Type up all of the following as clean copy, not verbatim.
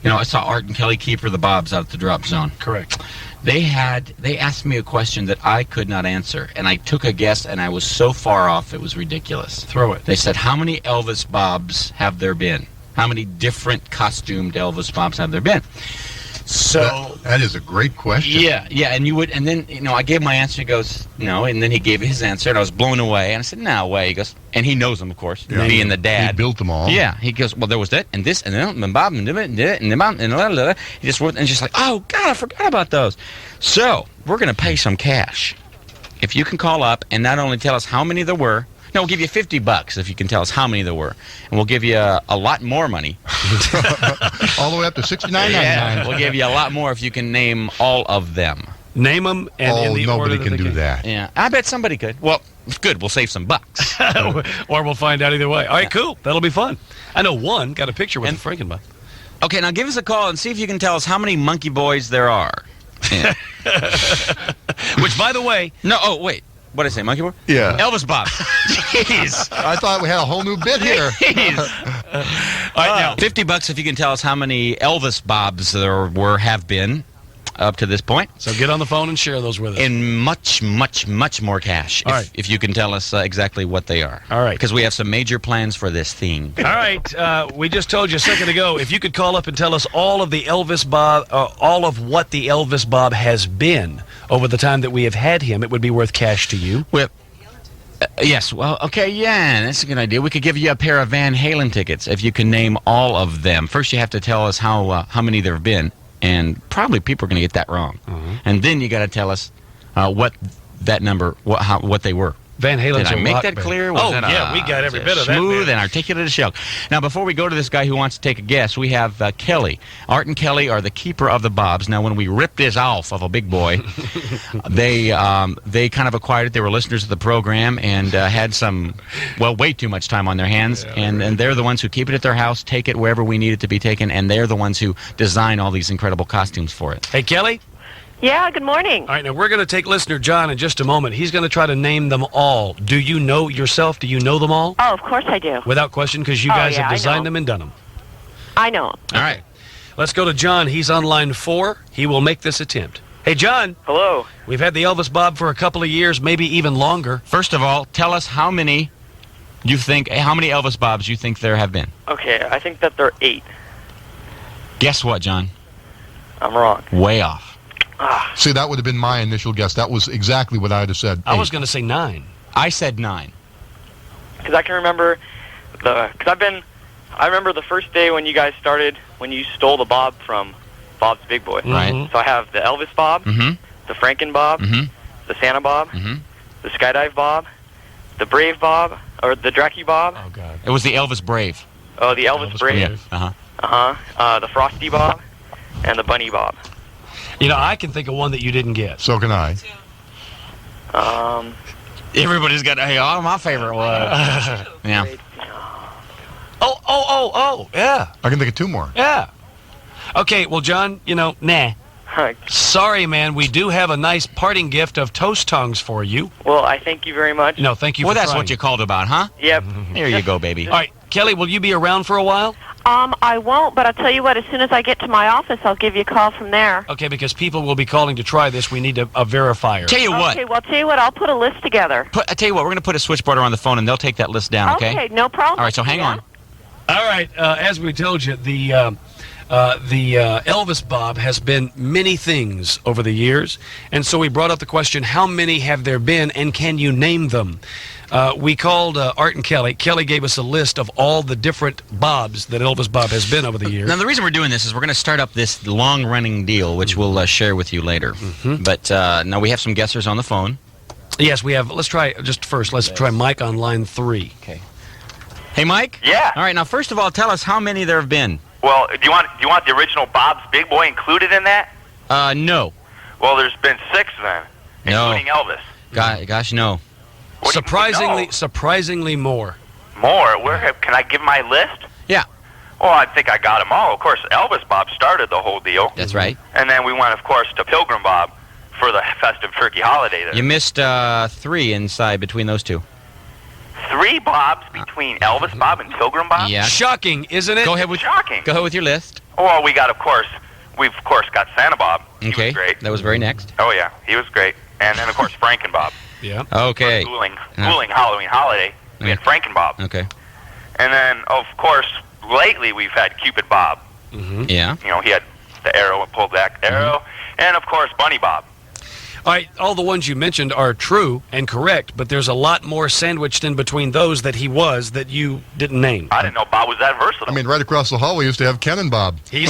You know, I saw Art and Kelly Keeper the Bobs out at the drop zone. Correct. They asked me a question that I could not answer, and I took a guess, and I was so far off it was ridiculous. Throw it. They said, how many Elvis Bobs have there been? How many different costumed Elvis Bobs have there been? So that is a great question. Yeah, and then I gave my answer. He goes, no, and then he gave his answer, and I was blown away. And I said, no way. He goes, and he knows them, of course, being the dad. He built them all. Yeah, he goes, well, there was that, and this, and then, and Bob, and the Bob, and blah, blah, blah. He just went, and just like, oh, God, I forgot about those. So, we're going to pay some cash. If you can call up and not only tell us how many there were, no, we'll give you $50 if you can tell us how many there were. And we'll give you a lot more money. All the way up to $69.99. Yeah, we'll give you a lot more if you can name all of them. Name them, and in the nobody order can do that. Yeah, I bet somebody could. Well, good, we'll save some bucks. Or we'll find out either way. All right, cool. That'll be fun. I know one got a picture with the Frankenbob. Okay, now give us a call and see if you can tell us how many Monkey Boys there are. Yeah. Which, by the way... No, oh, wait. What did I say, Monkey Boy? Yeah. Elvis Bob. Jeez. I thought we had a whole new bit here. Jeez. All right, now, $50 if you can tell us how many Elvis Bobs there have been up to this point. So get on the phone and share those with us. And much, much, much more cash if you can tell us exactly what they are. All right. Because we have some major plans for this thing. All right. We just told you a second ago, if you could call up and tell us all of the Elvis Bob, all of what the Elvis Bob has been over the time that we have had him, it would be worth cash to you. Well, yes. Well, okay, yeah, that's a good idea. We could give you a pair of Van Halen tickets if you can name all of them. First, you have to tell us how many there have been. And probably people are going to get that wrong. And then you got to tell us what that number, what they were. Van Halen's Did I make that band. clear? Yeah, we got every bit of that. Smooth and articulate as show. Now, before we go to this guy who wants to take a guess, we have Kelly. Art and Kelly are the keeper of the Bobs. Now, when we ripped this off of a big boy, they kind of acquired it. They were listeners of the program and had way too much time on their hands. Yeah, and they're the ones who keep it at their house, take it wherever we need it to be taken, and they're the ones who design all these incredible costumes for it. Hey, Kelly? Yeah, good morning. All right, now we're going to take listener John in just a moment. He's going to try to name them all. Do you know yourself? Do you know them all? Oh, of course I do. Without question, because you guys have designed them and done them. I know. All right. Let's go to John. He's on line 4. He will make this attempt. Hey, John. Hello. We've had the Elvis Bob for a couple of years, maybe even longer. First of all, tell us how many Elvis Bobs you think there have been. Okay, I think that there are 8. Guess what, John? I'm wrong. Way off. See, that would have been my initial guess. That was exactly what I would have said. 8. I was going to say 9. I said 9. Because I can remember I remember the first day when you guys started, when you stole the Bob from Bob's Big Boy. Right. So I have the Elvis Bob, the Franken Bob, the Santa Bob, the Skydive Bob, the Brave Bob, or the Dracky Bob. Oh, God. It was the Elvis Brave. Oh, the Elvis Brave. Yeah. The Frosty Bob, and the Bunny Bob. You know, I can think of one that you didn't get. So can I. Everybody's got, my favorite was. Yeah. Oh, yeah. I can think of 2 more. Yeah. Okay, well, John, nah. Sorry, man. We do have a nice parting gift of toast tongues for you. Well, I thank you very much. No, thank you for that's trying. what you called about, huh? Yep. There you go, baby. All right, Kelly, will you be around for a while? I won't, but I'll tell you what, as soon as I get to my office, I'll give you a call from there. Okay, because people will be calling to try this. We need a verifier. Tell you what. Okay, well, I'll tell you what, I'll put a list together. I tell you what, we're going to put a switchboard on the phone, and they'll take that list down, okay? Okay, no problem. All right, so hang on. All right, as we told you, the Elvis Bob has been many things over the years, and so we brought up the question, how many have there been, and can you name them? We called Art and Kelly. Kelly gave us a list of all the different Bobs that Elvis Bob has been over the years. Now, the reason we're doing this is we're going to start up this long-running deal, which we'll share with you later. But now we have some guessers on the phone. Yes, we have. Let's try, just first, let's try Mike on line 3. Okay. Hey, Mike? Yeah. All right, now, first of all, tell us how many there have been. Well, do you want the original Bob's Big Boy included in that? No. Well, there's been 6 then, including Elvis. Gosh, no. Surprisingly more. More? Can I give my list? Yeah. Well, I think I got them all. Of course, Elvis Bob started the whole deal. That's right. And then we went, of course, to Pilgrim Bob for the festive turkey holiday there. You missed 3 inside between those two. 3 Bobs between Elvis Bob and Pilgrim Bob? Yeah. Shocking, isn't it? Go ahead with Shocking. Go ahead with your list. Well, we've of course got Santa Bob. He Okay. was great. That was very next. Oh yeah, he was great. And then of course Franken Bob. Yeah. Okay. Cooling Halloween holiday. We had Franken Bob. Okay. And then of course lately we've had Cupid Bob. Yeah. You know, he had the arrow and pulled back the arrow. And of course Bunny Bob. All right, all the ones you mentioned are true and correct, but there's a lot more sandwiched in between those that he was that you didn't name. I didn't know Bob was that versatile. I mean, right across the hall, we used to have Ken and Bob. He's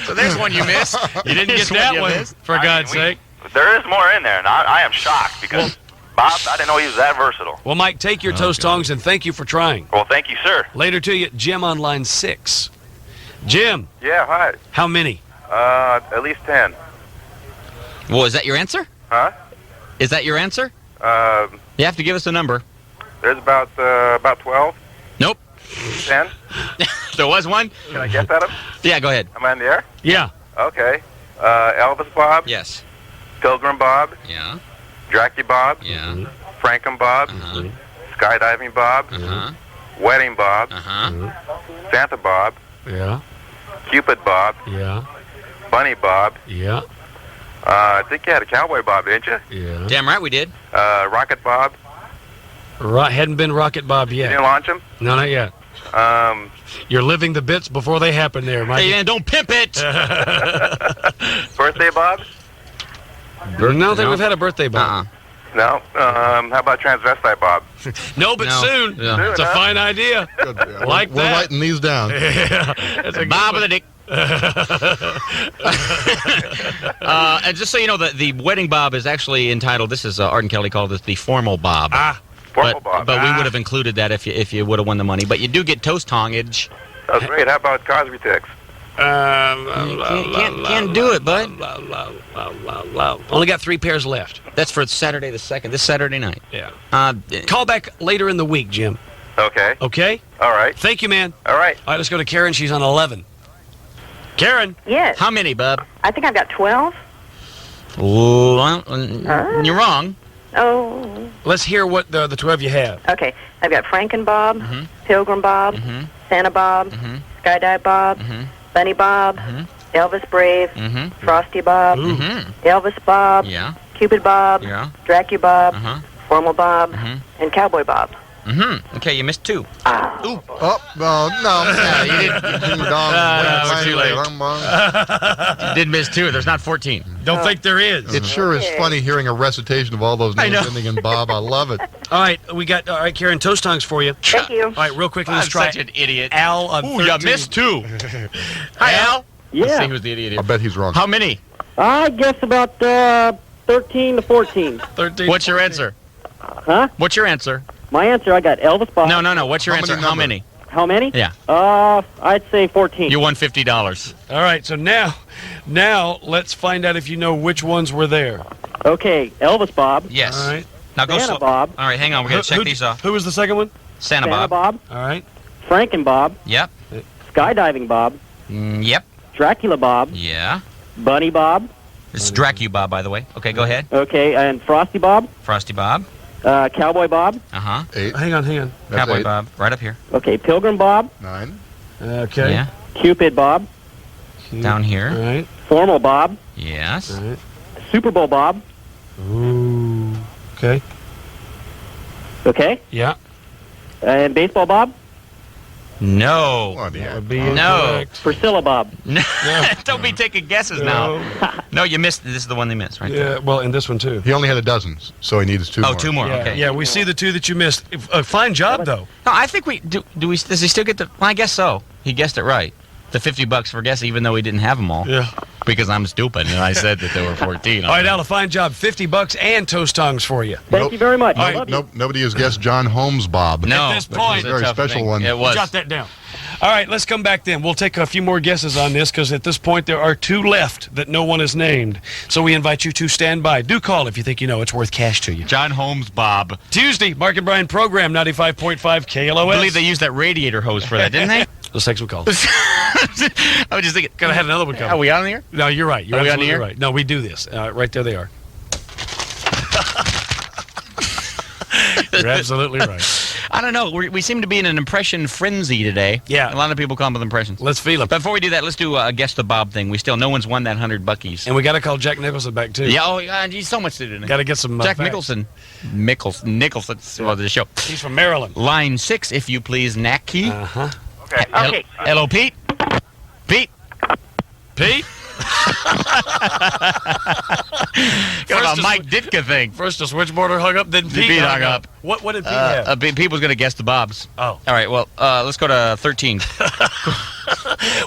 So there's one you missed. you didn't get that one, for God's sake. There is more in there, and I am shocked because Bob, I didn't know he was that versatile. Well, Mike, take your toast tongs and thank you for trying. Well, thank you, sir. Later to you, Jim on line 6. Jim, Yeah, hi. how many? At least 10. Well, is that your answer? Huh? Is that your answer? You have to give us a number. There's about 12, Nope. 10. There was one? Can I guess at him? Yeah, go ahead. Am I in the air? Yeah. Okay. Elvis Bob, Yes. Pilgrim Bob, Yeah. Dracula Bob, Yeah. Franken Bob, Uh-huh. Skydiving Bob, Uh-huh. Wedding Bob, Uh-huh. Santa Bob, Yeah. Cupid Bob, Yeah. Bunny Bob. Yeah. I think you had a Cowboy Bob, didn't you? Yeah. Damn right we did. Rocket Bob. Hadn't been Rocket Bob You yet. didn't launch him? No, not yet. You're living the bits before they happen there, Mike. Hey, man, don't pimp it. Birthday Bob? No, think we've had a birthday Bob. No. How about Transvestite Bob? No, but No. soon. Yeah. It's a fine idea. Good. Yeah, Like we're that. writing these down. That's a good Bob one. with a dick. And just so you know, the wedding bob is actually entitled, this is Art and Kelly called this the formal bob. Formal Bob. But we would have included that if you would have won the money. But you do get toast tongage. That was great. How about Cosby Ticks? Can't do it, bud. Only got 3 pairs left. That's for Saturday the 2nd, this Saturday night. Yeah. Uh, Call back later in the week, Jim. Okay. Okay? All right. Thank you, man. All right. All right, let's go to Karen. She's on 11. Karen. Yes. how many, bub? I think I've got 12. Well, you're wrong. Oh. Let's hear what the 12 you have. Okay. I've got Franken Bob, Pilgrim Bob, Santa Bob, Skydive Bob, Bunny Bob, Elvis Brave, Frosty Bob, Elvis Bob, Yeah. Cupid Bob, Yeah. Dracula Bob, Uh-huh. Formal Bob, and Cowboy Bob. Okay, you missed 2. Oh, no. Yeah, you didn't. Ding dong. we're too late. Bang, bang. You did miss 2. There's not 14. Don't think there is. It sure is funny hearing a recitation of all those I names know. ending in Bob. I love it. All right, Karen, toast tongs for you. Thank you. All right, real quickly, let's I'm try such an idiot. Al on Ooh, 13. you missed 2. Hi, Al. Let's see who's the idiot I here. bet he's wrong. How many? I guess about 13 to 14. 13. What's your answer? Huh? What's your answer? My answer, I got Elvis Bob. No. What's your How answer? many How number? many? How many? Yeah. I'd say 14. You won $50. All right, so now let's find out if you know which ones were there. Okay, Elvis Bob, Yes. All right. Now go Santa slow. Bob, All right, hang on. We're going to check these off. Who was the second one? Santa Santa Bob. Bob, All right. Franken Bob, Yep. Skydiving Bob, Yep. Dracula Bob, Yeah. Bunny Bob, This is Dracula Bob, by the way. Okay, go ahead. okay, and Frosty Bob, Frosty Bob. Cowboy Bob, Uh-huh. 8. Hang on. That's Cowboy 8. Bob. Right up here. okay, Pilgrim Bob, 9. Okay. Yeah. Cupid Bob, Down All here. right. Formal Bob, Yes. All right. Super Bowl Bob, Ooh. Okay. okay, Yeah. and Baseball Bob, No. What the That heck? would be No. incorrect. Priscilla Bob. No. Don't be taking guesses now. No, you missed. This is the one they missed, right? Yeah, well, and this one too. He only had a dozen, so he needs 2 Oh, more. 2 more. Yeah, Okay. yeah, we see the 2 that you missed. Fine job, though. No, I think we do. Do we? Does he still get the? Well, I guess so. He guessed it right. The $50 for guessing, even though he didn't have them all. Yeah. Because I'm stupid and I said that there were 14. All right, Al, a fine job. $50 and toast tongs for you. Thank you very much. I All love you. Nope, nobody has guessed John Holmes Bob. No. At this that point- was Very a tough special thing. one. It was. Jot that down. All right, let's come back then. We'll take a few more guesses on this because at this point there are 2 left that no one has named. So we invite you to stand by. Do call if you think you know it's worth cash to you. John Holmes Bob. Tuesday, Mark and Brian program, 95.5 KLOS. I believe they used that radiator hose for that, didn't they? Let's take some calls. I was just thinking. Could have had another one coming. Are we on here? No, you're right. You're Are we on absolutely the air? right. No, we do this. Right there they are. You're absolutely right. I don't know. We seem to be in an impression frenzy today. Yeah. A lot of people come with impressions. Let's feel it. Before we do that, let's do a Guess the Bob thing. No one's won that 100 buckies. And we got to call Jack Nicholson back, too. Yeah, he's so much to do. Got to get some Jack facts. Nicholson, well, the show. He's from Maryland. Line 6, if you please, Nacky. Uh-huh. Okay. Okay. Hello, Pete. Pete. Pete? Kind of a Mike Ditka thing. First the switchboarder hung up, then Pete hung up. What did Pete have? Pete was going to guess the Bobs. Oh. All right, well, let's go to 13.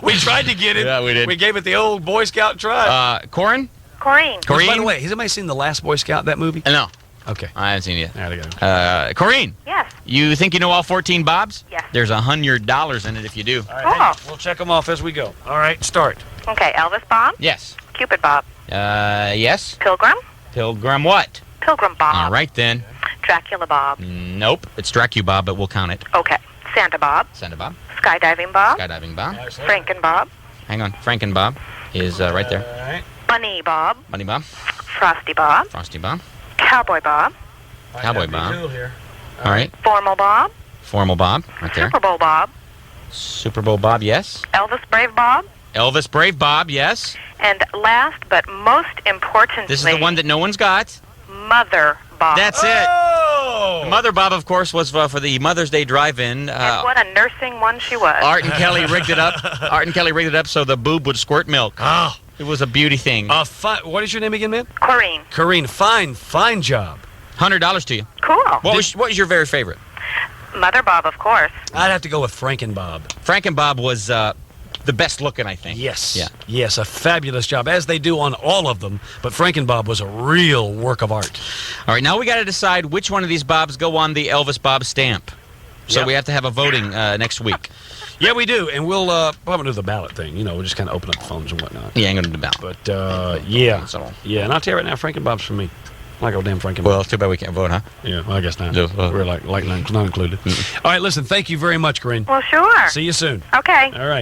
We tried to get it. Yeah, we did. We gave it the old Boy Scout try. Corin? Corrine. Corrine? By the way, has anybody seen The Last Boy Scout, that movie? No, Okay. I haven't seen it yet. There we go. Corinne, Yes. you think you know all 14 Bobs? Yes. There's $100 in it if you do. All right, hang on. Oh. We'll check them off as we go. All right, start. Okay, Elvis Bob. Yes. Cupid Bob. Yes. Pilgrim. Pilgrim what? Pilgrim Bob. All right, then. Dracula Bob. Nope. It's Dracu Bob, but we'll count it. Okay. Santa Bob. Santa Bob. Skydiving Bob. Skydiving Bob. Franken Bob. Hang on. Franken Bob is right there. All right. Bunny Bob. Bunny Bob. Frosty Bob. Frosty Bob. Cowboy Bob. Cowboy Bob. Cool here. All right. Formal Bob. Formal Bob. Right there. Super Bowl Bob. Super Bowl Bob, yes. Elvis Brave Bob. Elvis Brave Bob, yes. And last but most importantly, This is the one that no one's got. Mother Bob. That's it. Oh! Mother Bob, of course, was for the Mother's Day drive-in. And what a nursing one she was. Art and Kelly rigged it up. Art and Kelly rigged it up so the boob would squirt milk. Oh. It was a beauty thing. What is your name again, man? Corrine. Corrine, fine job. $100 to you. Cool. What was your very favorite? Mother Bob, of course. I'd have to go with Franken Bob. Franken Bob was the best looking, I think. Yes. Yeah. Yes, a fabulous job, as they do on all of them. But Franken Bob was a real work of art. All right, now we got to decide which one of these Bobs go on the Elvis Bob stamp. So Yep. we have to have a voting next week. Yeah, we do, and we'll probably do the ballot thing. You know, we'll just kind of open up the phones and whatnot. Yeah, I'm going to do the ballot. But yeah, So- yeah, and I'll tell you right now, Franken Bob's for me. I like old damn Franken Bob. Well, it's too bad we can't vote, huh? Yeah, well, I guess not. Yeah, We're like not included. All right, listen, thank you very much, Corinne. Well, sure. See you soon. Okay. All right.